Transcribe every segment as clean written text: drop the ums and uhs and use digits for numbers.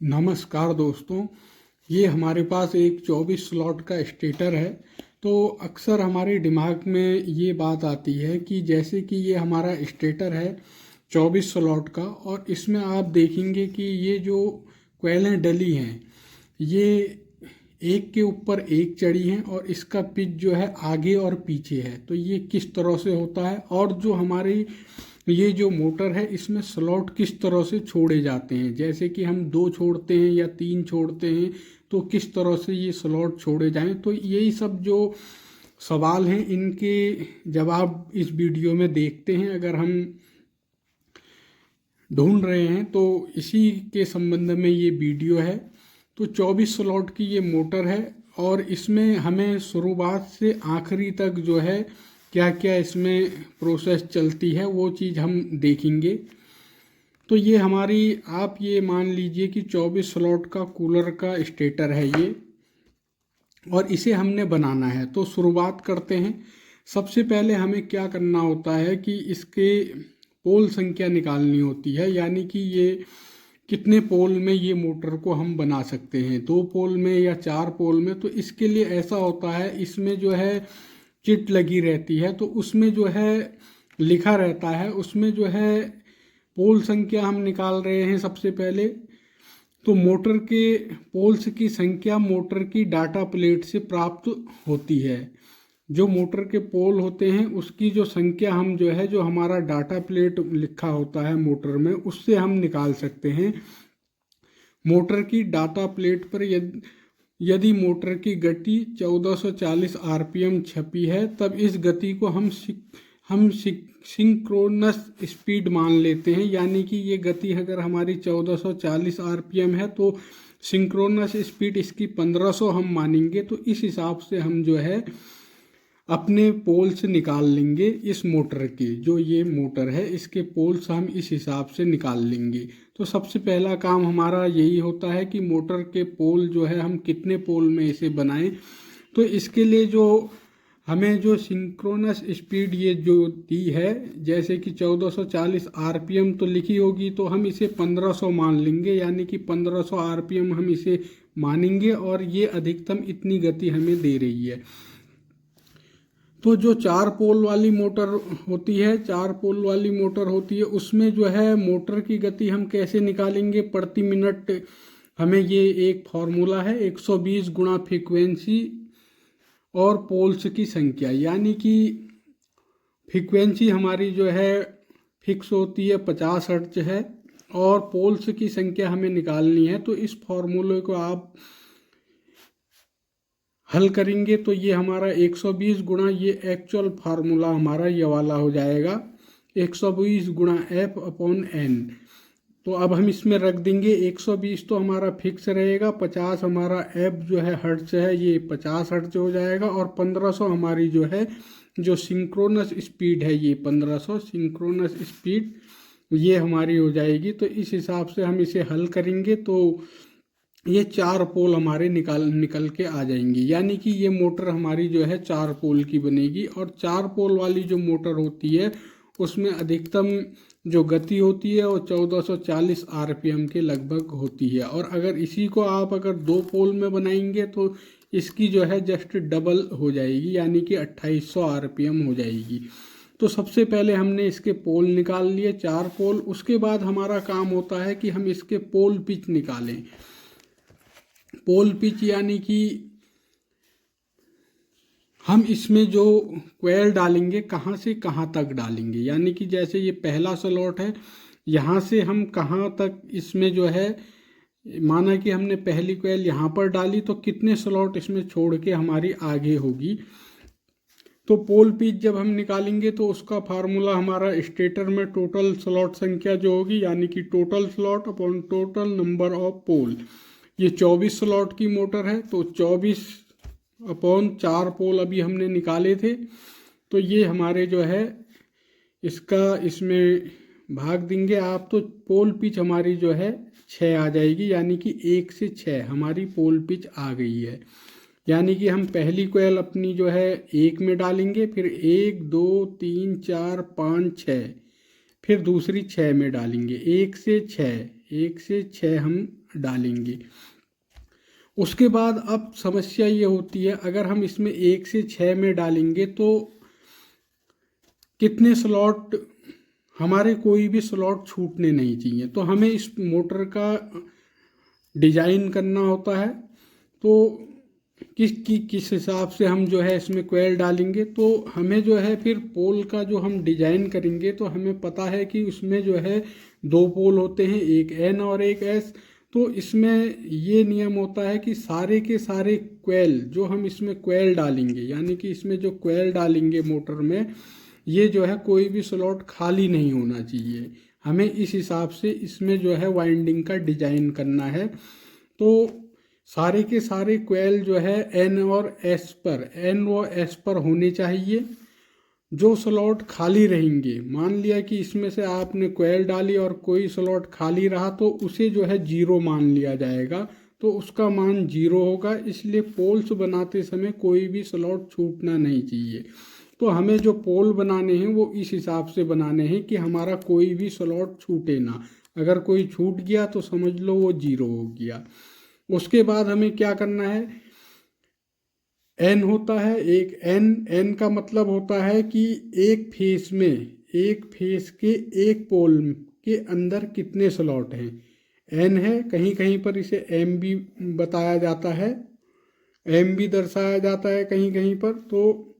नमस्कार दोस्तों, ये हमारे पास एक 24 स्लॉट का स्टेटर है। तो अक्सर हमारे दिमाग में ये बात आती है कि जैसे कि ये हमारा स्टेटर है 24 स्लॉट का, और इसमें आप देखेंगे कि ये जो क्वेलें डली हैं ये एक के ऊपर एक चढ़ी हैं और इसका पिच जो है आगे और पीछे है। तो ये किस तरह से होता है, और जो हमारी ये जो मोटर है इसमें स्लॉट किस तरह से छोड़े जाते हैं, जैसे कि हम 2 छोड़ते हैं या 3 छोड़ते हैं तो किस तरह से ये स्लॉट छोड़े जाएं। तो यही सब जो सवाल हैं इनके जवाब इस वीडियो में देखते हैं। अगर हम ढूंढ रहे हैं तो इसी के संबंध में ये वीडियो है। तो 24 स्लॉट की ये मोटर है और इसमें हमें शुरुआत से आखिरी तक जो है क्या क्या इसमें प्रोसेस चलती है वो चीज़ हम देखेंगे। तो ये हमारी, आप ये मान लीजिए कि 24 स्लॉट का कूलर का स्टेटर है ये, और इसे हमने बनाना है। तो शुरुआत करते हैं। सबसे पहले हमें क्या करना होता है कि इसके पोल संख्या निकालनी होती है, यानी कि ये कितने पोल में ये मोटर को हम बना सकते हैं, 2 पोल में या 4 पोल में। तो इसके लिए ऐसा होता है, इसमें जो है चिट लगी रहती है, तो उसमें जो है लिखा रहता है, उसमें जो है पोल संख्या हम निकाल रहे हैं सबसे पहले। तो मोटर के पोल्स की संख्या मोटर की डाटा प्लेट से प्राप्त होती है। जो मोटर के पोल होते हैं उसकी जो संख्या हम जो है, जो हमारा डाटा प्लेट लिखा होता है मोटर में, उससे हम निकाल सकते हैं। मोटर की डाटा प्लेट पर यदि मोटर की गति 1440 आरपीएम छपी है तब इस गति को हम सिंक्रोनस स्पीड मान लेते हैं। यानी कि ये गति अगर हमारी 1440 आरपीएम है तो सिंक्रोनस स्पीड इसकी 1500 हम मानेंगे। तो इस हिसाब से हम जो है अपने पोल्स निकाल लेंगे। इस मोटर के, जो ये मोटर है इसके पोल्स हम इस हिसाब से निकाल लेंगे। तो सबसे पहला काम हमारा यही होता है कि मोटर के पोल जो है हम कितने पोल में इसे बनाएं। तो इसके लिए जो हमें जो सिंक्रोनस स्पीड ये जो दी है, जैसे कि 1440 आरपीएम तो लिखी होगी, तो हम इसे 1500 मान लेंगे। यानी कि 1500 आरपीएम हम इसे मानेंगे और ये अधिकतम इतनी गति हमें दे रही है। तो जो 4 पोल वाली मोटर होती है, 4 पोल वाली मोटर होती है, उसमें जो है मोटर की गति हम कैसे निकालेंगे प्रति मिनट। हमें ये एक फार्मूला है, 120 गुणा फ्रीक्वेंसी और पोल्स की संख्या। यानी कि फ्रीक्वेंसी हमारी जो है फिक्स होती है 50 हर्ट्ज है, और पोल्स की संख्या हमें निकालनी है। तो इस फार्मूले को आप हल करेंगे तो ये हमारा 120 गुणा, ये एक्चुअल फार्मूला हमारा ये वाला हो जाएगा 120 गुणा एफ अपॉन एन। तो अब हम इसमें रख देंगे 120 तो हमारा फिक्स रहेगा, 50 हमारा एफ जो है हर्ट्ज है, ये 50 हर्ट्ज हो जाएगा, और 1500 हमारी जो है जो सिंक्रोनस स्पीड है, ये 1500 सिंक्रोनस स्पीड ये हमारी हो जाएगी। तो इस हिसाब से हम इसे हल करेंगे तो ये 4 पोल हमारे निकल के आ जाएंगी। यानी कि ये मोटर हमारी जो है 4 पोल की बनेगी। और 4 पोल वाली जो मोटर होती है उसमें अधिकतम जो गति होती है वो 1440 आरपीएम के लगभग होती है। और अगर इसी को आप अगर 2 पोल में बनाएंगे तो इसकी जो है जस्ट डबल हो जाएगी, यानी कि 2800 आरपीएम हो जाएगी। तो सबसे पहले हमने इसके पोल निकाल लिए, 4 पोल। उसके बाद हमारा काम होता है कि हम इसके पोल पिच निकालें। पोल पिच यानी कि हम इसमें जो क्वेल डालेंगे कहाँ से कहाँ तक डालेंगे। यानी कि जैसे ये पहला स्लॉट है, यहाँ से हम कहाँ तक इसमें जो है, माना कि हमने पहली क्वेल यहाँ पर डाली तो कितने स्लॉट इसमें छोड़ के हमारी आगे होगी। तो पोल पिच जब हम निकालेंगे तो उसका फार्मूला हमारा स्टेटर में टोटल स्लॉट संख्या जो होगी, यानी कि total slot upon total number of pole. ये 24 स्लॉट की मोटर है तो 24 अपॉन 4 पोल अभी हमने निकाले थे, तो ये हमारे जो है इसका इसमें भाग देंगे आप, तो पोल पिच हमारी जो है 6 आ जाएगी। यानी कि 1 से 6 हमारी पोल पिच आ गई है। यानी कि हम पहली कोयल अपनी जो है 1 में डालेंगे, फिर 1 2 3 4 5 6, फिर दूसरी 6 में डालेंगे, 1 से 6 हम डालेंगे। उसके बाद अब समस्या ये होती है, अगर हम इसमें 1 से 6 में डालेंगे तो कितने स्लॉट, हमारे कोई भी स्लॉट छूटने नहीं चाहिए। तो हमें इस मोटर का डिजाइन करना होता है, तो किस हिसाब से हम जो है इसमें कोयल डालेंगे। तो हमें जो है फिर पोल का जो हम डिजाइन करेंगे, तो हमें पता है कि उसमें जो है 2 पोल होते हैं, एक एन और एक एस। तो इसमें ये नियम होता है कि सारे के सारे कोयल जो हम इसमें कोयल डालेंगे, यानी कि इसमें जो कोयल डालेंगे मोटर में, ये जो है कोई भी स्लॉट खाली नहीं होना चाहिए। हमें इस हिसाब से इसमें जो है वाइंडिंग का डिजाइन करना है। तो सारे के सारे कोयल जो है एन व एस पर होने चाहिए। जो स्लॉट खाली रहेंगे, मान लिया कि इसमें से आपने कोयल डाली और कोई स्लॉट खाली रहा, तो उसे जो है 0 मान लिया जाएगा, तो उसका मान 0 होगा। इसलिए पोल्स बनाते समय कोई भी स्लॉट छूटना नहीं चाहिए। तो हमें जो पोल बनाने हैं वो इस हिसाब से बनाने हैं कि हमारा कोई भी स्लॉट छूटे ना। अगर कोई छूट गया तो समझ लो वो 0 हो गया। उसके बाद हमें क्या करना है, एन होता है एक एन का मतलब होता है कि एक फेस के एक पोल के अंदर कितने स्लॉट हैं। एन है, कहीं कहीं पर इसे एम भी बताया जाता है, एम भी दर्शाया जाता है कहीं कहीं पर। तो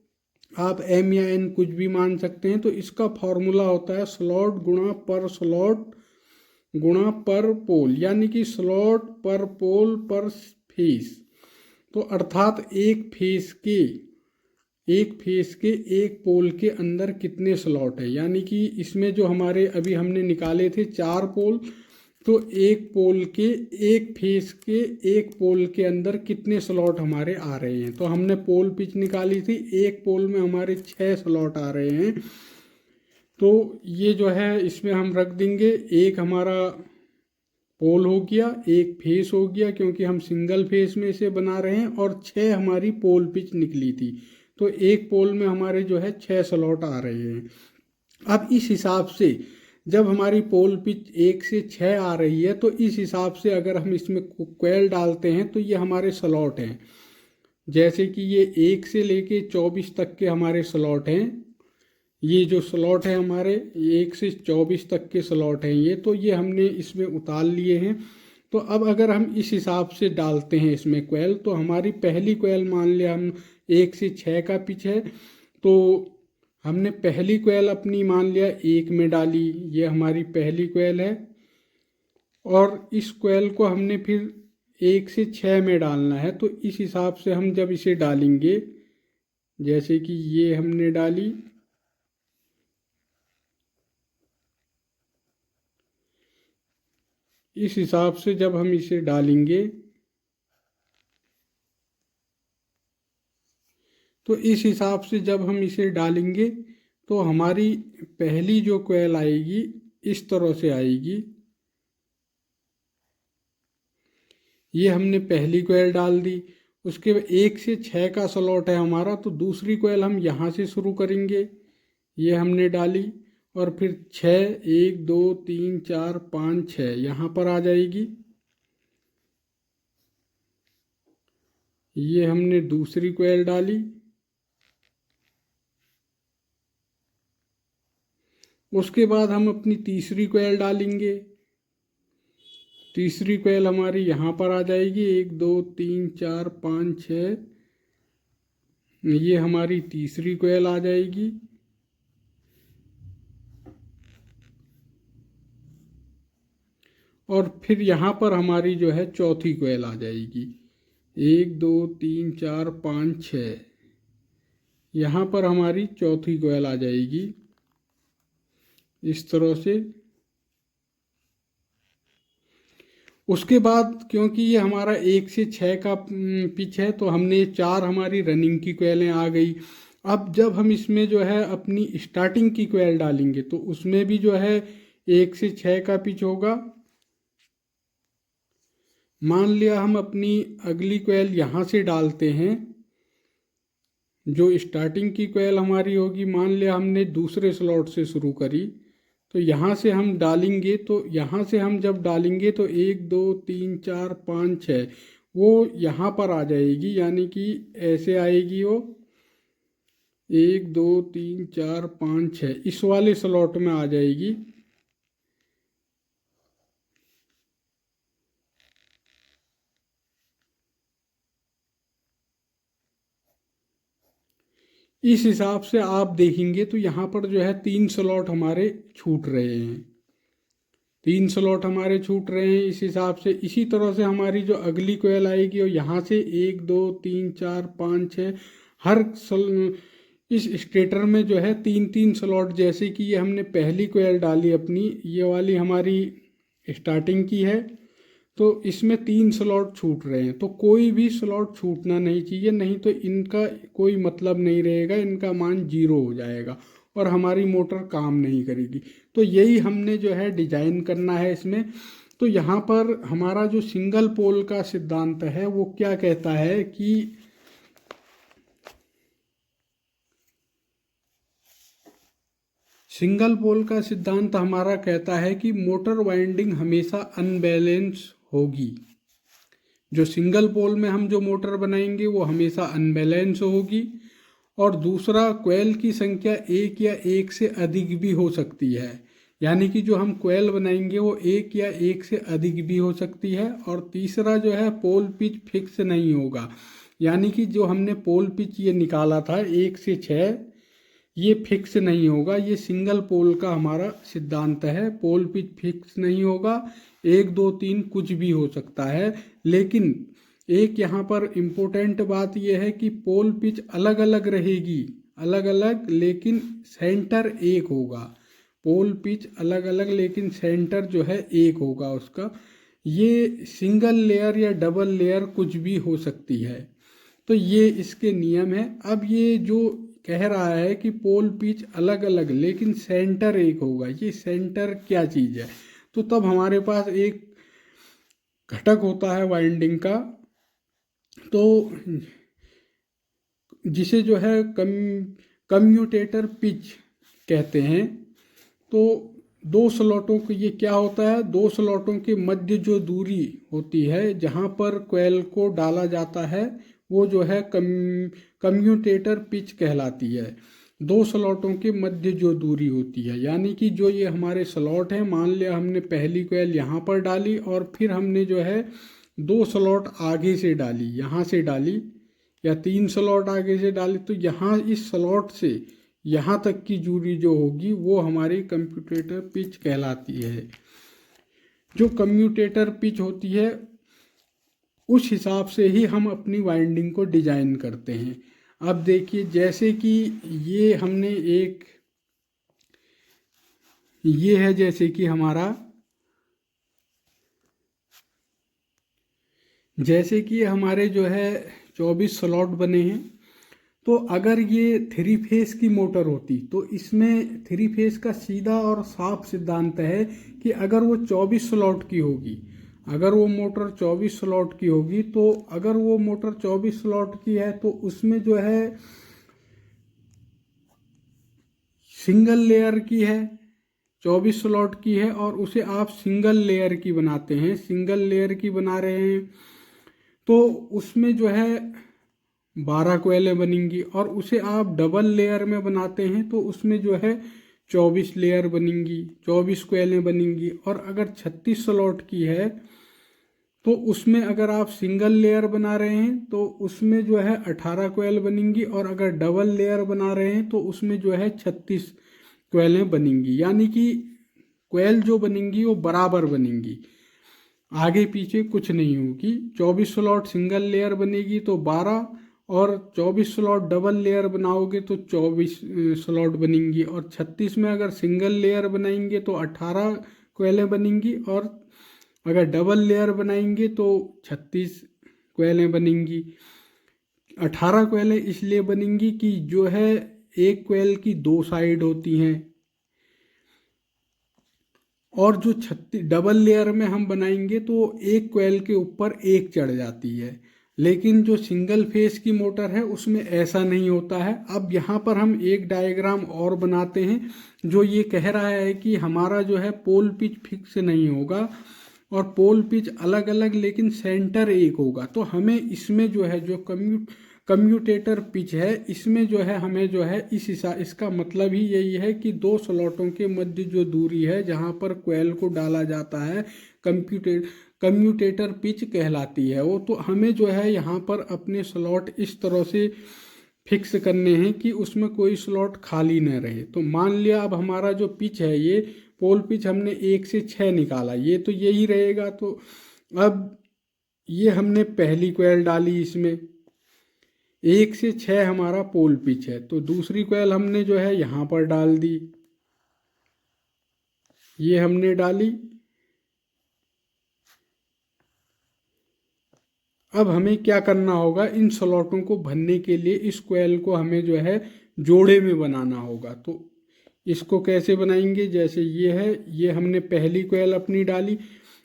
आप एम या एन कुछ भी मान सकते हैं। तो इसका फॉर्मूला होता है स्लॉट गुणा पर स्लॉट गुणा पर पोल, यानी कि स्लॉट पर पोल पर फेस। तो अर्थात एक फेस के एक पोल के अंदर कितने स्लॉट है, यानी कि इसमें जो हमारे अभी हमने निकाले थे 4 पोल, तो एक फेस के एक पोल के अंदर कितने स्लॉट हमारे आ रहे हैं। तो हमने पोल पिच निकाली थी, एक पोल में हमारे 6 स्लॉट आ रहे हैं। तो ये जो है इसमें हम रख देंगे, एक हमारा पोल हो गया, एक फेस हो गया क्योंकि हम सिंगल फेस में इसे बना रहे हैं, और 6 हमारी पोल पिच निकली थी। तो एक पोल में हमारे जो है 6 स्लॉट आ रहे हैं। अब इस हिसाब से जब हमारी पोल पिच 1 से 6 आ रही है, तो इस हिसाब से अगर हम इसमें कोयल डालते हैं तो ये हमारे स्लॉट हैं। जैसे कि ये 1 से लेके 24 तक के हमारे स्लॉट हैं। ये जो स्लॉट है हमारे 1 से 24 तक के स्लॉट हैं ये, तो ये हमने इसमें उतार लिए हैं। तो अब अगर हम इस हिसाब से डालते हैं इसमें कोयल, तो हमारी पहली कोयल मान लिया हम 1 से 6 का पिच है, तो हमने पहली कोयल अपनी मान लिया 1 में डाली, ये हमारी पहली कोयल है। और इस कोयल को हमने फिर 1 से 6 में डालना है। तो इस हिसाब से हम जब इसे डालेंगे, जैसे कि ये हमने डाली, इस हिसाब से जब हम इसे डालेंगे, तो इस हिसाब से जब हम इसे डालेंगे तो हमारी पहली जो कोयल आएगी इस तरह से आएगी। ये हमने पहली कोयल डाल दी। उसके 1 से 6 का स्लॉट है हमारा, तो दूसरी कोयल हम यहाँ से शुरू करेंगे। ये हमने डाली और फिर 6, 1 2 3 4 5 6 यहाँ पर आ जाएगी। ये हमने दूसरी कोयल डाली। उसके बाद हम अपनी तीसरी कोयल डालेंगे। तीसरी कोयल हमारी यहाँ पर आ जाएगी, 1 2 3 4 5 6, ये हमारी तीसरी कोयल आ जाएगी। और फिर यहाँ पर हमारी जो है चौथी कोयल आ जाएगी, 1 2 3 4 5 6, यहाँ पर हमारी चौथी कोयल आ जाएगी इस तरह से। उसके बाद क्योंकि ये हमारा 1 से 6 का पिच है, तो हमने 4 हमारी रनिंग की कोयलें आ गई। अब जब हम इसमें जो है अपनी स्टार्टिंग की कोयल डालेंगे, तो उसमें भी जो है 1 से 6 का पिच होगा। मान लिया हम अपनी अगली कोयल यहाँ से डालते हैं, जो स्टार्टिंग की कोयल हमारी होगी, मान लिया हमने दूसरे स्लॉट से शुरू करी, तो यहाँ से हम डालेंगे, तो यहाँ से हम जब डालेंगे तो 1 2 3 4 5 6 वो यहाँ पर आ जाएगी, यानी कि ऐसे आएगी वो 1 2 3 4 5 6 इस वाले स्लॉट में आ जाएगी। इस हिसाब से आप देखेंगे तो यहाँ पर जो है 3 स्लॉट हमारे छूट रहे हैं, 3 स्लॉट हमारे छूट रहे हैं इस हिसाब से। इसी तरह से हमारी जो अगली कोयल आएगी और यहाँ से 1 2 3 4 5 6 हर इस स्टेटर में जो है 3 स्लॉट, जैसे कि ये हमने पहली कोयल डाली अपनी, ये वाली हमारी स्टार्टिंग की है, तो इसमें 3 स्लॉट छूट रहे हैं। तो कोई भी स्लॉट छूटना नहीं चाहिए, नहीं तो इनका कोई मतलब नहीं रहेगा, इनका मान 0 हो जाएगा और हमारी मोटर काम नहीं करेगी। तो यही हमने जो है डिजाइन करना है इसमें। तो यहाँ पर हमारा जो सिंगल पोल का सिद्धांत है वो क्या कहता है कि सिंगल पोल का सिद्धांत हमारा कहता है कि मोटर वाइंडिंग हमेशा अनबैलेंस होगी। जो सिंगल पोल में हम जो मोटर बनाएंगे वो हमेशा अनबैलेंस होगी। और दूसरा, कोयल की संख्या एक या एक से अधिक भी हो सकती है, यानी कि जो हम कोयल बनाएंगे वो एक या एक से अधिक भी हो सकती है। और तीसरा जो है, पोल पिच फिक्स नहीं होगा, यानी कि जो हमने पोल पिच ये निकाला था 1 से 6, ये फिक्स नहीं होगा। ये सिंगल पोल का हमारा सिद्धांत है, पोल पिच फिक्स नहीं होगा, 1 2 3 कुछ भी हो सकता है। लेकिन एक यहाँ पर इम्पोर्टेंट बात यह है कि पोल पिच अलग अलग रहेगी, अलग अलग, लेकिन सेंटर एक होगा। पोल पिच अलग अलग लेकिन सेंटर जो है एक होगा उसका। ये सिंगल लेयर या डबल लेयर कुछ भी हो सकती है। तो ये इसके नियम है। अब ये जो कह रहा है कि पोल पिच अलग अलग लेकिन सेंटर एक होगा, ये सेंटर क्या चीज़ है? तो तब हमारे पास एक घटक होता है वाइंडिंग का, तो जिसे जो है कम्यूटेटर पिच कहते हैं। तो 2 स्लॉटों को, ये क्या होता है, 2 स्लॉटों के मध्य जो दूरी होती है जहाँ पर कोयल को डाला जाता है वो जो है कम्यूटेटर पिच कहलाती है। 2 स्लॉटों के मध्य जो दूरी होती है, यानी कि जो ये हमारे स्लॉट हैं, मान लिया हमने पहली कोयल यहाँ पर डाली और फिर हमने जो है 2 स्लॉट आगे से डाली, यहाँ से डाली, या 3 स्लॉट आगे से डाली, तो यहाँ इस स्लॉट से यहाँ तक की दूरी जो होगी वो हमारी कम्यूटेटर पिच कहलाती है। जो कम्यूटेटर पिच होती है उस हिसाब से ही हम अपनी वाइंडिंग को डिजाइन करते हैं। अब देखिए, जैसे कि ये हमने एक, ये है जैसे कि हमारा, जैसे कि हमारे जो है 24 स्लॉट बने हैं। तो अगर ये 3 फेस की मोटर होती तो इसमें 3 फेस का सीधा और साफ सिद्धांत है कि अगर वो 24 स्लॉट की होगी, अगर वो मोटर 24 स्लॉट की होगी, तो अगर वो मोटर 24 स्लॉट की है तो उसमें जो है सिंगल लेयर की है, 24 स्लॉट की है, और उसे आप सिंगल लेयर की बनाते हैं, सिंगल लेयर की बना रहे हैं, तो उसमें जो है 12 कोयलें बनेंगी। और उसे आप डबल लेयर में बनाते हैं तो उसमें जो है 24 लेयर बनेंगी, 24 कोयलें बनेंगी। और अगर 36 स्लॉट की है तो उसमें अगर आप सिंगल लेयर बना रहे हैं तो उसमें जो है 18 कोयल बनेंगी, और अगर डबल लेयर बना रहे हैं तो उसमें जो है 36 कोयलें बनेंगी। यानी कि कोयल जो बनेंगी वो बराबर बनेंगी, आगे पीछे कुछ नहीं होगी। 24 स्लॉट सिंगल लेयर बनेगी तो 12, और 24 स्लॉट डबल लेयर बनाओगे तो 24 स्लॉट बनेंगी, और 36 में अगर सिंगल लेयर बनाएंगे तो 18 कोयलें बनेंगी, और अगर डबल लेयर बनाएंगे तो 36 कोयलें बनेंगी। 18 कोयलें इसलिए बनेंगी कि जो है एक कोयल की 2 साइड होती हैं, और जो 36 डबल लेयर में हम बनाएंगे तो एक कोयल के ऊपर एक चढ़ जाती है। लेकिन जो सिंगल फेस की मोटर है उसमें ऐसा नहीं होता है। अब यहाँ पर हम एक डायग्राम और बनाते हैं जो ये कह रहा है कि हमारा जो है पोल पिच फिक्स नहीं होगा और पोल पिच अलग अलग लेकिन सेंटर एक होगा। तो हमें इसमें जो है जो कम्यूटेटर पिच है इसमें जो है हमें जो है इसका मतलब ही यही है कि दो स्लॉटों के मध्य जो दूरी है जहाँ पर कोयल को डाला जाता है कम्यूटेटर पिच कहलाती है वो। तो हमें जो है यहाँ पर अपने स्लॉट इस तरह से फिक्स करने हैं कि उसमें कोई स्लॉट खाली न रहे। तो मान लिया अब हमारा जो पिच है ये पोल पिच हमने 1 से 6 निकाला, ये तो यही रहेगा। तो अब ये हमने पहली कोयल डाली, इसमें 1 से 6 हमारा पोल पिच है, तो दूसरी कोयल हमने जो है यहाँ पर डाल दी, ये हमने डाली। अब हमें क्या करना होगा, इन स्लॉटों को भरने के लिए इस कोयल को हमें जो है जोड़े में बनाना होगा। तो इसको कैसे बनाएंगे, जैसे ये है, ये हमने पहली कोयल अपनी डाली।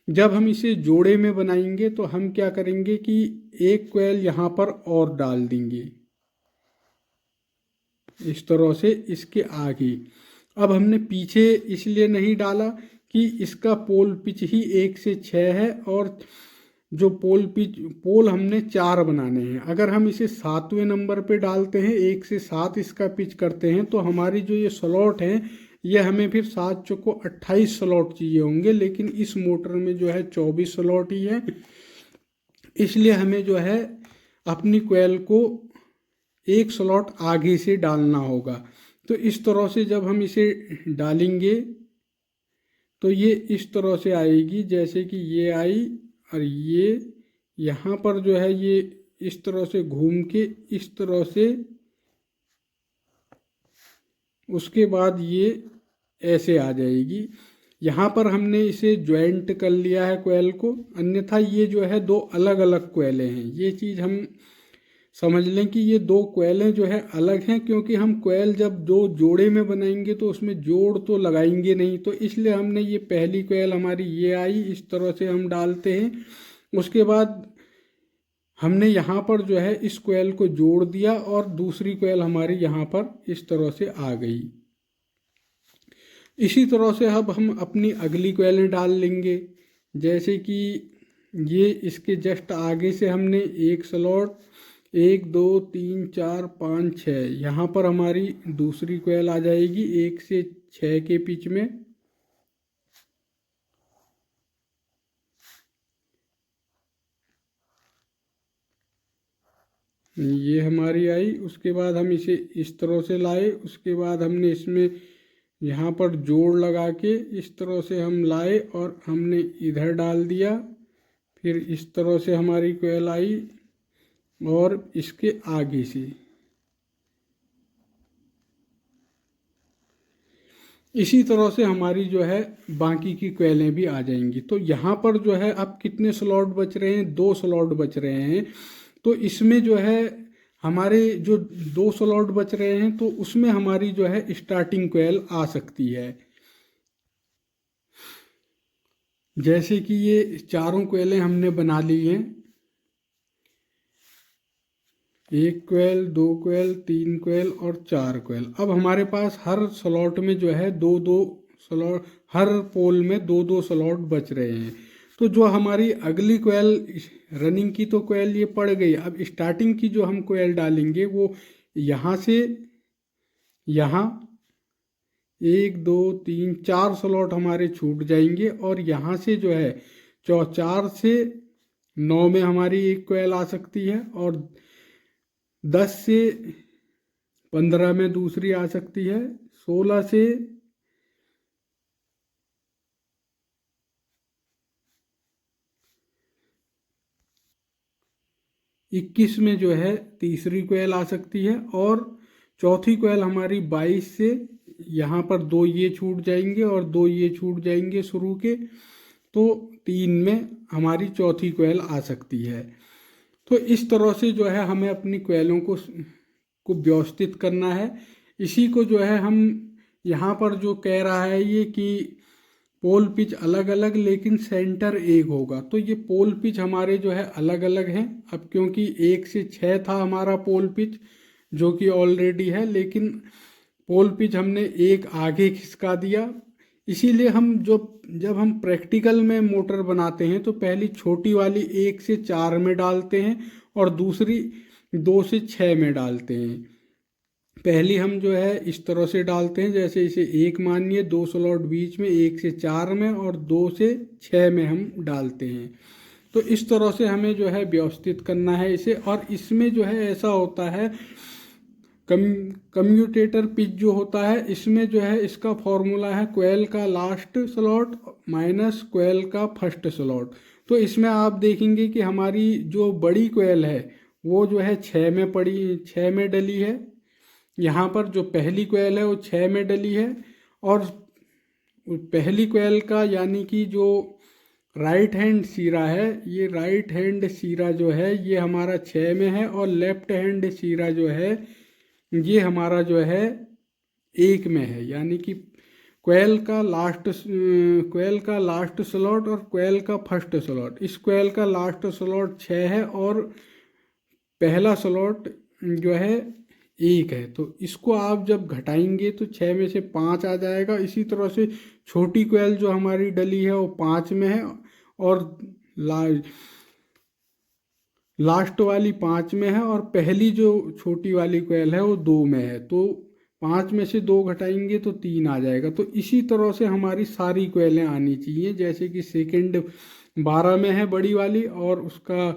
जब हम इसे जोड़े में बनाएंगे तो हम क्या करेंगे कि एक कोयल यहाँ पर और डाल देंगे इस तरह से इसके आगे। अब हमने पीछे इसलिए नहीं डाला कि इसका पोल पिच ही 1 से 6 है और जो पोल हमने 4 बनाने हैं। अगर हम इसे 7वें नंबर पे डालते हैं, 1 से 7 इसका पिच करते हैं, तो हमारी जो ये स्लॉट हैं ये हमें फिर 7 चौको 28 स्लॉट चाहिए होंगे, लेकिन इस मोटर में जो है 24 स्लॉट ही है। इसलिए हमें जो है अपनी कोयल को एक स्लॉट आगे से डालना होगा। तो इस तरह से जब हम इसे डालेंगे तो ये इस तरह से आएगी, जैसे कि ये आई और ये यहाँ पर जो है ये इस तरह से घूम के इस तरह से, उसके बाद ये ऐसे आ जाएगी। यहाँ पर हमने इसे ज्वाइंट कर लिया है कोयल को, अन्यथा ये जो है दो अलग अलग कोयलें हैं। ये चीज़ हम समझ लें कि ये दो कोयलें जो है अलग हैं, क्योंकि हम कोयल जब दो जोड़े में बनाएंगे तो उसमें जोड़ तो लगाएंगे नहीं। तो इसलिए हमने ये पहली कोयल हमारी ये आई, इस तरह से हम डालते हैं। उसके बाद हमने यहाँ पर जो है इस कोयल को जोड़ दिया और दूसरी कोयल हमारी यहाँ पर इस तरह से आ गई। इसी तरह से अब हम अपनी अगली कोयलें डाल लेंगे, जैसे कि ये इसके जस्ट आगे से हमने एक स्लॉट 1 2 3 4 5 6 यहाँ पर हमारी दूसरी कोयल आ जाएगी 1 से 6 के बीच में। ये हमारी आई। उसके बाद हम इसे इस तरह से लाए, उसके बाद हमने इसमें यहाँ पर जोड़ लगा के इस तरह से हम लाए और हमने इधर डाल दिया। फिर इस तरह से हमारी कोयल आई और इसके आगे से इसी तरह से हमारी जो है बाकी की कोयलें भी आ जाएंगी। तो यहाँ पर जो है अब कितने स्लॉट बच रहे हैं, 2 स्लॉट बच रहे हैं। तो इसमें जो है हमारे जो 2 स्लॉट बच रहे हैं तो उसमें हमारी जो है स्टार्टिंग कोयल आ सकती है। जैसे कि ये चारों कोयलें हमने बना ली हैं, 1 कोयल 2 कोयल 3 कोयल और 4 कोयल। अब हमारे पास हर स्लॉट में जो है 2-2 स्लॉट, हर पोल में 2-2 स्लॉट बच रहे हैं। तो जो हमारी अगली कोयल रनिंग की तो कोयल ये पड़ गई। अब स्टार्टिंग की जो हम कोयल डालेंगे वो यहाँ से यहाँ 1 2 3 4 स्लॉट हमारे छूट जाएंगे और यहाँ से जो है 4 से 9 में हमारी एक कोयल आ सकती है और 10 से 15 में दूसरी आ सकती है, 16 से 21 में जो है तीसरी कोयल आ सकती है और चौथी कोयल हमारी 22 से, यहाँ पर 2 ये छूट जाएंगे और 2 ये छूट जाएंगे शुरू के, तो 3 में हमारी चौथी कोयल आ सकती है। तो इस तरह से जो है हमें अपनी कोयलों को व्यवस्थित करना है। इसी को जो है हम यहाँ पर जो कह रहा है ये कि पोल पिच अलग अलग लेकिन सेंटर एक होगा। तो ये पोल पिच हमारे जो है अलग अलग हैं। अब क्योंकि 1 से 6 था हमारा पोल पिच जो कि ऑलरेडी है, लेकिन पोल पिच हमने एक आगे खिसका दिया। इसीलिए हम जब हम प्रैक्टिकल में मोटर बनाते हैं तो पहली छोटी वाली 1 से 4 में डालते हैं और दूसरी 2 से 6 में डालते हैं। पहली हम जो है इस तरह से डालते हैं, जैसे इसे 1 मानिए, 2 स्लॉट बीच में 1 से 4 में और 2 से 6 में हम डालते हैं। तो इस तरह से हमें जो है व्यवस्थित करना है इसे। और इसमें जो है ऐसा होता है, कम्यूटेटर पिच जो होता है इसमें जो है इसका फॉर्मूला है कोयल का लास्ट स्लॉट माइनस कोयल का फर्स्ट स्लॉट। तो इसमें आप देखेंगे कि हमारी जो बड़ी कोयल है वो जो है 6 में डली है। यहाँ पर जो पहली कोयल है वो 6 में डली है। और पहली कोयल का यानी कि जो राइट हैंड सीरा है, ये राइट हैंड सीरा जो है ये हमारा 6 में है, और लेफ्ट हैंड सीरा जो है ये हमारा जो है 1 में है। यानी कि कोयल का लास्ट स्लॉट और कोयल का फर्स्ट स्लॉट। इस कोयल का लास्ट स्लॉट 6 है और पहला स्लॉट जो है 1 है। तो इसको आप जब घटाएंगे तो 6 में से 5 आ जाएगा। इसी तरह से छोटी कोयल जो हमारी डली है वो 5 में है और लास्ट वाली 5 में है, और पहली जो छोटी वाली कोयल है वो 2 में है। तो 5 में से 2 घटाएंगे तो 3 आ जाएगा। तो इसी तरह से हमारी सारी कोयलें आनी चाहिए। जैसे कि सेकंड 12 में है बड़ी वाली, और उसका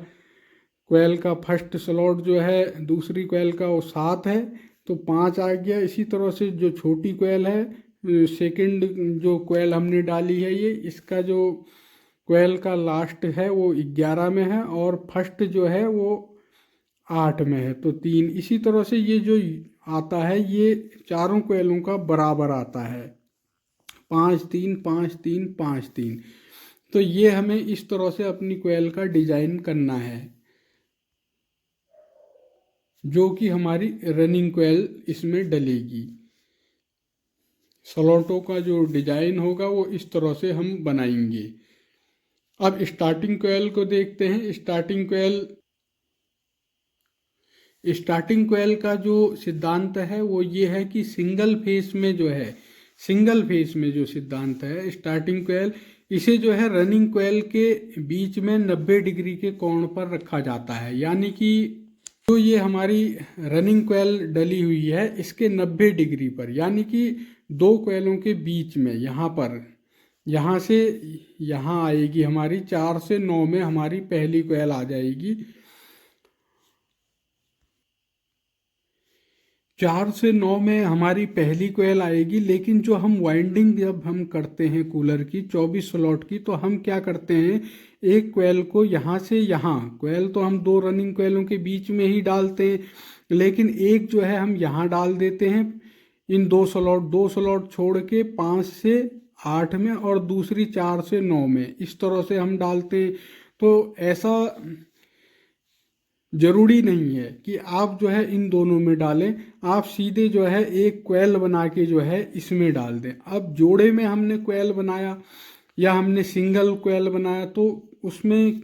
कोयल का फर्स्ट स्लॉट जो है दूसरी कोयल का वो 7 है, तो 5 आ गया। इसी तरह से जो छोटी कोयल है, सेकंड जो कोयल हमने डाली है ये, इसका जो कोयल का लास्ट है वो 11 में है और फर्स्ट जो है वो 8 में है, तो 3। इसी तरह से ये जो आता है ये चारों कोयलों का बराबर आता है, 5 3 5 3 5 3। तो ये हमें इस तरह से अपनी कोयल का डिजाइन करना है, जो कि हमारी रनिंग कोयल इसमें डलेगी। स्लॉटों का जो डिजाइन होगा वो इस तरह से हम बनाएंगे। अब स्टार्टिंग कोयल को देखते हैं। स्टार्टिंग कोयल का जो सिद्धांत है वो ये है कि सिंगल फेस में जो सिद्धांत है स्टार्टिंग कोयल, इसे जो है रनिंग कोयल के बीच में 90 डिग्री के कोण पर रखा जाता है। यानी कि जो ये हमारी रनिंग कोयल डली हुई है इसके 90 डिग्री पर, यानी कि 2 कोयलों के बीच में, यहाँ से यहाँ आएगी हमारी, 4 से 9 में हमारी पहली कोयल आ जाएगी। 4 से 9 में हमारी पहली कोयल आएगी। लेकिन जो हम वाइंडिंग जब हम करते हैं कूलर की 24 स्लॉट की, तो हम क्या करते हैं, एक कोयल को यहाँ से यहाँ, कोयल तो हम 2 रनिंग कोयलों के बीच में ही डालते हैं, लेकिन एक जो है हम यहाँ डाल देते हैं इन 2 स्लॉट छोड़ के 5 से 8 में, और दूसरी 4 से 9 में, इस तरह से हम डालते हैं। तो ऐसा जरूरी नहीं है कि आप जो है इन दोनों में डालें, आप सीधे जो है एक कोयल बना के जो है इसमें डाल दें। अब जोड़े में हमने कोयल बनाया या हमने सिंगल कोयल बनाया, तो उसमें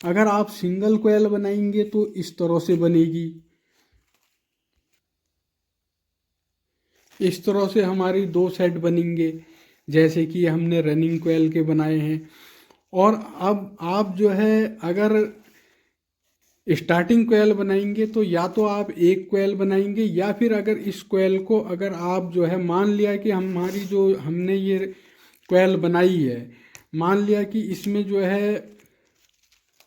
अगर आप सिंगल कोयल बनाएंगे तो इस तरह से बनेगी। इस तरह से हमारी 2 सेट बनेंगे जैसे कि हमने रनिंग कोयल के बनाए हैं। और अब आप जो है अगर स्टार्टिंग कोयल बनाएंगे तो या तो आप एक कोयल बनाएंगे, या फिर अगर इस कोयल को अगर आप जो है मान लिया कि हमारी जो हमने ये कोयल बनाई है, मान लिया कि इसमें जो है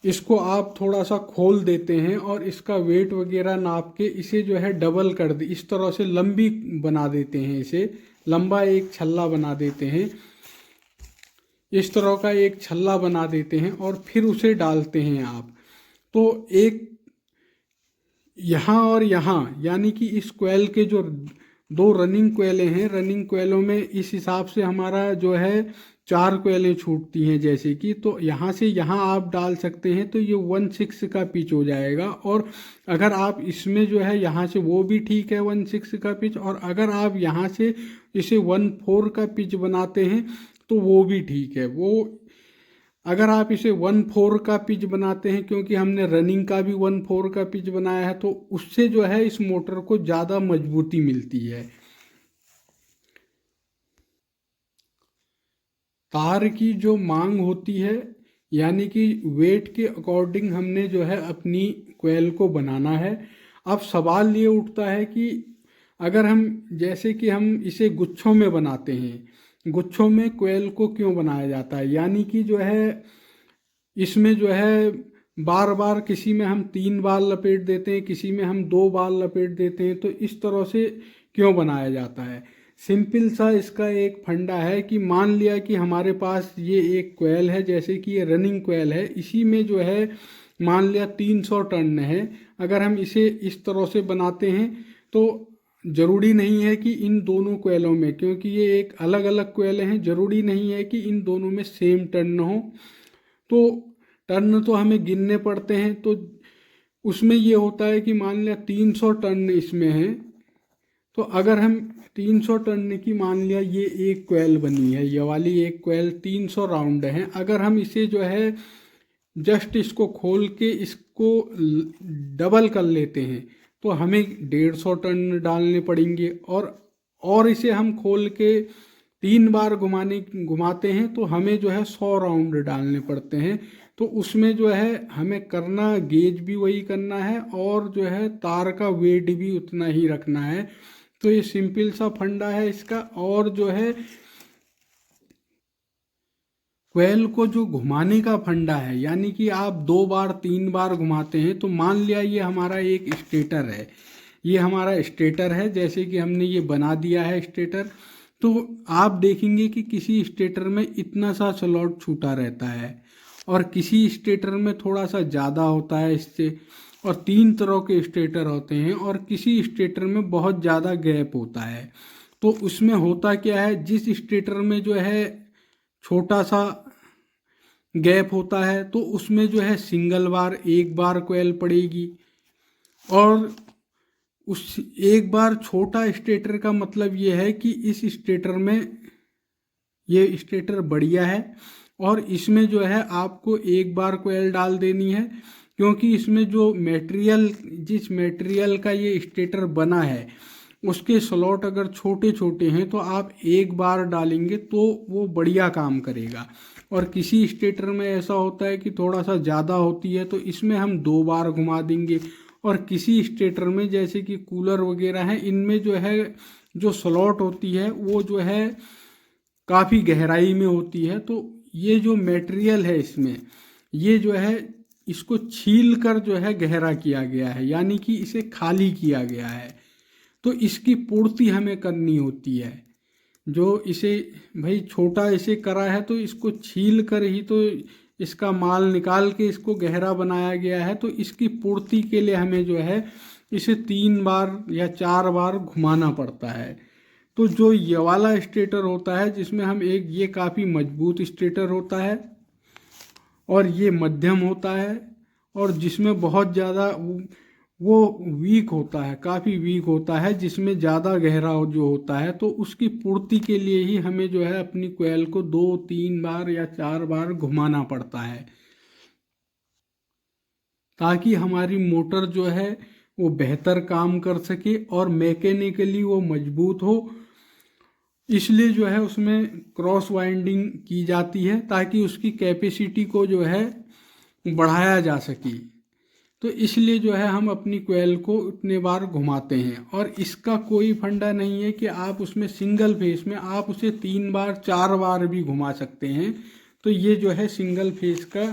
इसको आप थोड़ा सा खोल देते हैं और इसका वेट वगैरह नाप के इसे जो है डबल कर दे, इस तरह से लंबी बना देते हैं, इसे लंबा एक छल्ला बना देते हैं, इस तरह का एक छल्ला बना देते हैं और फिर उसे डालते हैं आप। तो एक यहाँ और यहाँ, यानी कि इस कोयल के जो 2 रनिंग कोयलें हैं, रनिंग कोयलों में इस हिसाब से हमारा जो है 4 कोयलें छूटती हैं जैसे कि, तो यहाँ से यहाँ आप डाल सकते हैं, तो ये 1/6 का पिच हो जाएगा। और अगर आप इसमें जो है यहाँ से, वो भी ठीक है 1/6 का पिच, और अगर आप यहाँ से इसे 1/4 का पिच बनाते हैं तो वो भी ठीक है। वो अगर आप इसे 1/4 का पिच बनाते हैं, क्योंकि हमने रनिंग का भी 1/4 का पिच बनाया है, तो उससे जो है इस मोटर को ज़्यादा मजबूती मिलती है। तार की जो मांग होती है, यानी कि वेट के अकॉर्डिंग हमने जो है अपनी कोयल को बनाना है। अब सवाल ये उठता है कि अगर हम, जैसे कि हम इसे गुच्छों में बनाते हैं, गुच्छों में कोयल को क्यों बनाया जाता है, यानी कि जो है इसमें जो है बार बार किसी में हम 3 बार लपेट देते हैं, किसी में हम 2 बार लपेट देते हैं, तो इस तरह से क्यों बनाया जाता है। सिंपल सा इसका एक फंडा है कि मान लिया कि हमारे पास ये एक कोयल है, जैसे कि ये रनिंग कोयल है, इसी में जो है मान लिया 300 टन है। अगर हम इसे इस तरह से बनाते हैं तो ज़रूरी नहीं है कि इन दोनों कोयलों में, क्योंकि ये एक अलग अलग कोयलें हैं, ज़रूरी नहीं है कि इन दोनों में सेम टर्न हो। तो टर्न तो हमें गिनने पड़ते हैं। तो उसमें ये होता है कि मान लिया 300 टन इसमें है, तो अगर हम 300 टन की मान लिया ये एक कोयल बनी है, ये वाली एक कोयल 300 राउंड है। अगर हम इसे जो है जस्ट इसको खोल के इसको डबल कर लेते हैं तो हमें 150 टन डालने पड़ेंगे। और इसे हम खोल के 3 बार घुमाते हैं तो हमें जो है 100 राउंड डालने पड़ते हैं। तो उसमें जो है हमें करना, गेज भी वही करना है और जो है तार का वेट भी उतना ही रखना है। तो ये सिंपल सा फंडा है इसका। और जो है कोयल को जो घुमाने का फंडा है, यानी कि आप 2 बार 3 बार घुमाते हैं, तो मान लिया ये हमारा एक स्टेटर है, ये हमारा स्टेटर है, जैसे कि हमने ये बना दिया है स्टेटर। तो आप देखेंगे कि किसी स्टेटर में इतना सा स्लॉट छूटा रहता है और किसी स्टेटर में थोड़ा सा ज़्यादा होता है इससे, और 3 तरह के स्टेटर होते हैं, और किसी स्टेटर में बहुत ज़्यादा गैप होता है। तो उसमें होता क्या है, जिस स्टेटर में जो है छोटा सा गैप होता है तो उसमें जो है सिंगल बार एक बार कोयल पड़ेगी, और उस एक बार छोटा स्टेटर का मतलब ये है कि इस स्टेटर में ये स्टेटर बढ़िया है और इसमें जो है आपको एक बार कोयल डाल देनी है, क्योंकि इसमें जो मटेरियल, जिस मटेरियल का ये स्टेटर बना है उसके स्लॉट अगर छोटे छोटे हैं तो आप एक बार डालेंगे तो वो बढ़िया काम करेगा। और किसी स्टेटर में ऐसा होता है कि थोड़ा सा ज़्यादा होती है तो इसमें हम 2 बार घुमा देंगे। और किसी स्टेटर में जैसे कि कूलर वगैरह हैं, इनमें जो है जो स्लॉट होती है वो जो है काफ़ी गहराई में होती है। तो ये जो मटेरियल है इसमें, ये जो है इसको छील कर जो है गहरा किया गया है, यानी कि इसे खाली किया गया है। तो इसकी पूर्ति हमें करनी होती है। जो इसे भाई छोटा इसे करा है तो इसको छील कर ही तो इसका माल निकाल के इसको गहरा बनाया गया है। तो इसकी पूर्ति के लिए हमें जो है इसे 3 बार या 4 बार घुमाना पड़ता है। तो जो ये वाला स्टेटर होता है जिसमें हम एक, ये काफ़ी मजबूत स्टेटर होता है और ये मध्यम होता है, और जिसमें बहुत ज़्यादा वो वीक होता है, काफ़ी वीक होता है, जिसमें ज़्यादा गहरा जो होता है। तो उसकी पूर्ति के लिए ही हमें जो है अपनी कोयल को 2-3 बार या 4 बार घुमाना पड़ता है, ताकि हमारी मोटर जो है वो बेहतर काम कर सके और मैकेनिकली वो मजबूत हो। इसलिए जो है उसमें क्रॉस वाइंडिंग की जाती है ताकि उसकी कैपेसिटी को जो है बढ़ाया जा सके। तो इसलिए जो है हम अपनी कोयल को उतने बार घुमाते हैं। और इसका कोई फंडा नहीं है कि आप उसमें सिंगल फेस में आप उसे 3 बार 4 बार भी घुमा सकते हैं। तो ये जो है सिंगल फेस का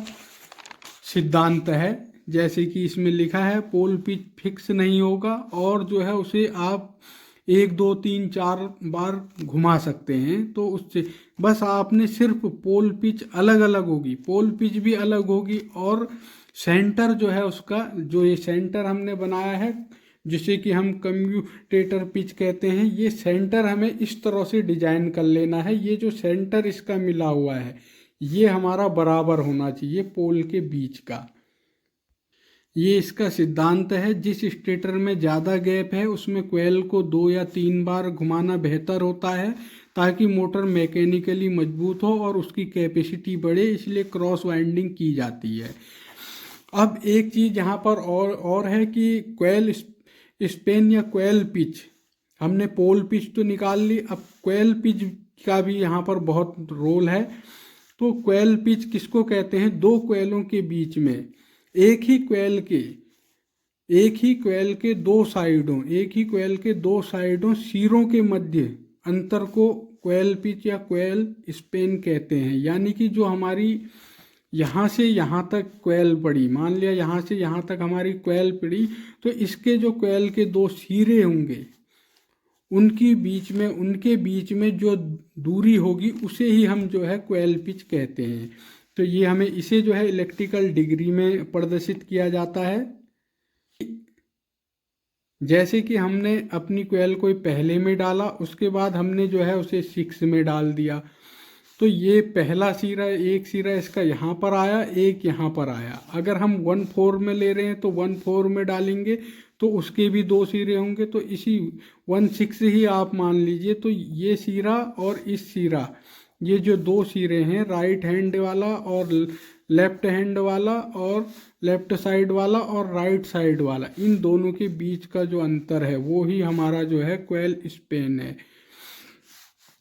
सिद्धांत है, जैसे कि इसमें लिखा है पोल पिच फिक्स नहीं होगा, और जो है उसे आप 1 2 3 4 बार घुमा सकते हैं। तो उससे बस आपने सिर्फ पोल पिच अलग अलग होगी, पोल पिच भी अलग होगी, और सेंटर जो है उसका, जो ये सेंटर हमने बनाया है जिसे कि हम कम्यूटेटर पिच कहते हैं, ये सेंटर हमें इस तरह से डिजाइन कर लेना है। ये जो सेंटर इसका मिला हुआ है ये हमारा बराबर होना चाहिए पोल के बीच का। ये इसका सिद्धांत है। जिस स्टेटर में ज़्यादा गैप है उसमें कोयल को 2 या 3 बार घुमाना बेहतर होता है, ताकि मोटर मैकेनिकली मजबूत हो और उसकी कैपेसिटी बढ़े, इसलिए क्रॉस वाइंडिंग की जाती है। अब एक चीज़ यहाँ पर और है कि क्वेल स्पेन या क्वेल पिच, हमने पोल पिच तो निकाल ली, अब क्वेल पिच का भी यहाँ पर बहुत रोल है। तो क्वेल पिच किसको कहते हैं? दो क्वेलों के बीच में एक ही क्वेल के दो साइडों सिरों के मध्य अंतर को क्वेल पिच या क्वेल स्पेन कहते हैं। यानी कि जो हमारी यहाँ से यहाँ तक क्वेल पड़ी, मान लिया यहाँ से यहाँ तक हमारी क्वेल पड़ी, तो इसके जो क्वेल के दो सिरे होंगे उनके बीच में जो दूरी होगी उसे ही हम जो है क्वेल पिच कहते हैं। तो ये हमें इसे जो है इलेक्ट्रिकल डिग्री में प्रदर्शित किया जाता है। जैसे कि हमने अपनी क्वेल को पहले में डाला, उसके बाद हमने जो है उसे 6 में डाल दिया, तो ये पहला सिरा, एक सिरा इसका यहाँ पर आया, एक यहाँ पर आया। अगर हम 1/4 में ले रहे हैं तो 1/4 में डालेंगे तो उसके भी दो सिरे होंगे, तो इसी 1/6 ही आप मान लीजिए। तो ये सिरा और इस सिरा, ये जो दो सिरे हैं, राइट हैंड वाला और लेफ्ट हैंड वाला और लेफ्ट साइड वाला और राइट साइड वाला, इन दोनों के बीच का जो अंतर है वो ही हमारा जो है क्वेल स्पेन है।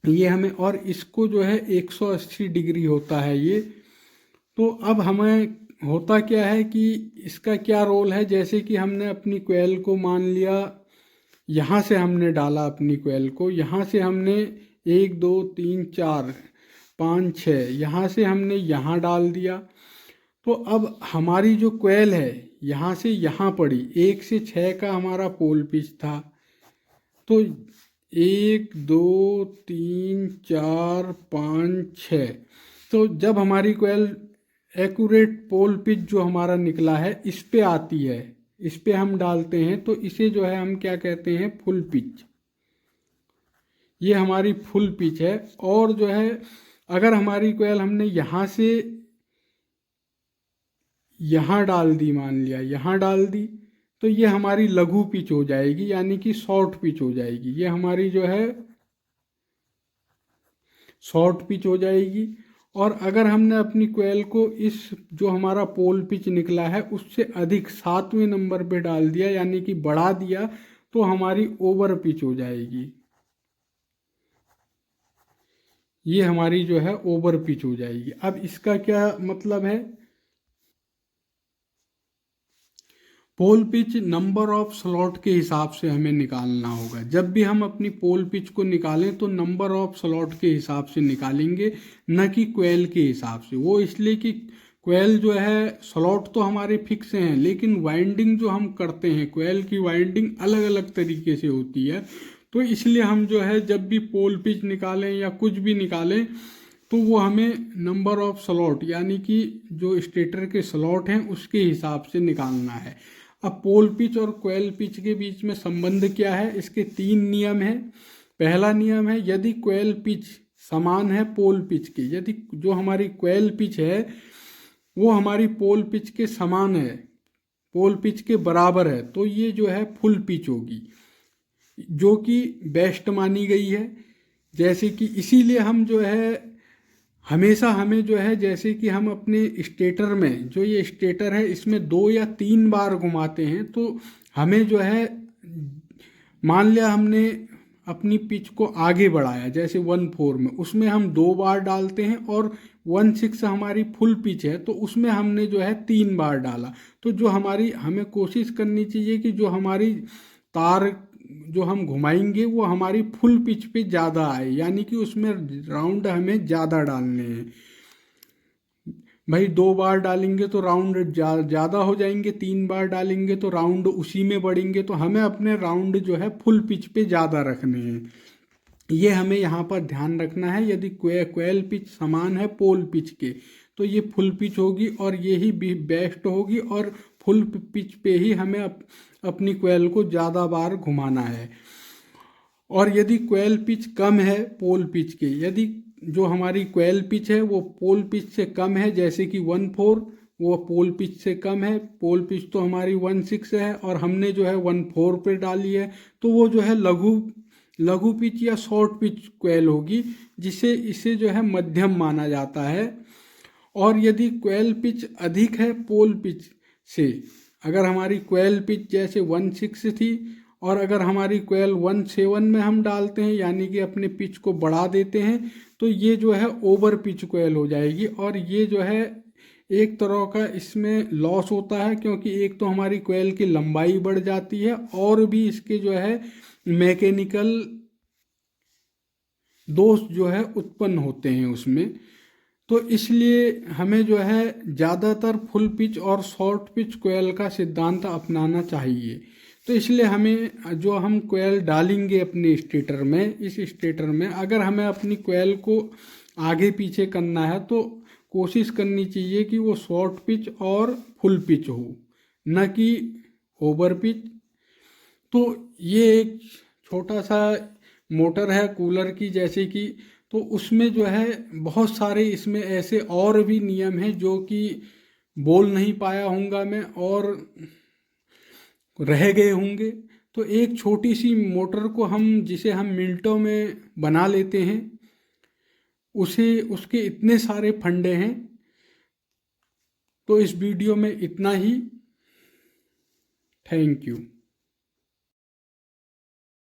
ये हमें, और इसको जो है 180 डिग्री होता है ये। तो अब हमें होता क्या है कि इसका क्या रोल है? जैसे कि हमने अपनी क्वेल को मान लिया, यहाँ से हमने डाला अपनी क्वेल को, यहाँ से हमने 1 2 3 4 5 6 यहाँ से हमने यहाँ डाल दिया। तो अब हमारी जो क्वेल है यहाँ से यहाँ पड़ी, 1 से 6 का हमारा पोल पिच था, तो 1 2 3 4 5 6, तो जब हमारी क्वेल एक्यूरेट पोल पिच जो हमारा निकला है इस पे आती है, इस पे हम डालते हैं, तो इसे जो है हम क्या कहते हैं? Full pitch. ये हमारी फुल पिच है। और जो है अगर हमारी क्वेल हमने यहाँ से यहाँ डाल दी, मान लिया यहाँ डाल दी, तो ये हमारी लघु पिच हो जाएगी, यानी कि शॉर्ट पिच हो जाएगी। ये हमारी जो है शॉर्ट पिच हो जाएगी। और अगर हमने अपनी क्वेल को इस जो हमारा पोल पिच निकला है उससे अधिक 7वें नंबर पे डाल दिया, यानी कि बढ़ा दिया, तो हमारी ओवर पिच हो जाएगी। ये हमारी जो है ओवर पिच हो जाएगी। अब इसका क्या मतलब है? Pole pitch number of slot के हिसाब से हमें निकालना होगा। जब भी हम अपनी पोल पिच को निकालें तो नंबर ऑफ स्लॉट के हिसाब से निकालेंगे, न कि क्वेल के हिसाब से। वो इसलिए कि क्वेल जो है, स्लॉट तो हमारे फिक्स हैं, लेकिन वाइंडिंग जो हम करते हैं, क्वेल की वाइंडिंग अलग अलग तरीके से होती है। तो इसलिए हम जो है जब भी पोल पिच निकालें या कुछ भी निकालें तो वो हमें नंबर ऑफ स्लॉट, यानी कि जो स्टेटर के स्लॉट हैं उसके हिसाब से निकालना है। अब पोल पिच और क्वेल पिच के बीच में संबंध क्या है? इसके 3 नियम हैं। पहला नियम है, यदि क्वेल पिच समान है पोल पिच के, यदि जो हमारी क्वेल पिच है वो हमारी पोल पिच के समान है, पोल पिच के बराबर है, तो ये जो है फुल पिच होगी, जो कि बेस्ट मानी गई है। जैसे कि इसीलिए हम जो है हमेशा हमें जो है, जैसे कि हम अपने स्टेटर में, जो ये स्टेटर है इसमें 2 या 3 बार घुमाते हैं, तो हमें जो है, मान लिया हमने अपनी पिच को आगे बढ़ाया, जैसे 1/4 में, उसमें हम 2 बार डालते हैं, और 1/6 हमारी फुल पिच है तो उसमें हमने जो है 3 बार डाला। तो जो हमारी, हमें कोशिश करनी चाहिए कि जो हमारी तार जो हम घुमाएंगे वो हमारी फुल पिच पे ज़्यादा आए, यानी कि उसमें राउंड हमें ज़्यादा डालने हैं। भाई 2 बार डालेंगे तो राउंड ज़्यादा हो जाएंगे, 3 बार डालेंगे तो राउंड उसी में बढ़ेंगे, तो हमें अपने राउंड जो है फुल पिच पे ज़्यादा रखने हैं। ये हमें यहाँ पर ध्यान रखना है। यदि क्वेल पिच समान है पोल पिच के तो ये फुल पिच होगी और ये ही बेस्ट होगी, और फुल पिच पे ही हमें अपनी क्वेल को ज़्यादा बार घुमाना है। और यदि क्वेल पिच कम है पोल पिच के, यदि जो हमारी क्वेल पिच है वो पोल पिच से कम है, जैसे कि 1/4, वो पोल पिच से कम है, पोल पिच तो हमारी 1/6 है और हमने जो है 1/4 पे डाली है, तो वो जो है लघु लघु पिच या शॉर्ट पिच कोयल होगी, जिसे इसे जो है मध्यम माना जाता है। और यदि कोयल पिच अधिक है पोल पिच से, अगर हमारी कोयल पिच जैसे 1.6 थी और अगर हमारी कोयल 1.7 में हम डालते हैं यानी कि अपने पिच को बढ़ा देते हैं, तो ये जो है ओवर पिच कोयल हो जाएगी। और ये जो है एक तरह का इसमें लॉस होता है, क्योंकि एक तो हमारी कोयल की लंबाई बढ़ जाती है और भी इसके जो है मैकेनिकल दोष जो है उत्पन्न होते हैं उसमें। तो इसलिए हमें जो है ज़्यादातर फुल पिच और शॉर्ट पिच कोयल का सिद्धांत अपनाना चाहिए। तो इसलिए हमें जो हम कोयल डालेंगे अपने स्टेटर में, इस स्टेटर में अगर हमें अपनी कोयल को आगे पीछे करना है तो कोशिश करनी चाहिए कि वो शॉर्ट पिच और फुल पिच हो, न कि ओवर पिच। तो ये एक छोटा सा मोटर है कूलर की जैसे कि, तो उसमें जो है बहुत सारे इसमें ऐसे और भी नियम हैं जो कि बोल नहीं पाया हूँगा मैं और रह गए होंगे। तो एक छोटी सी मोटर को हम जिसे हम मिनटों में बना लेते हैं, उसे उसके इतने सारे फंडे हैं। तो इस वीडियो में इतना ही। Thank you.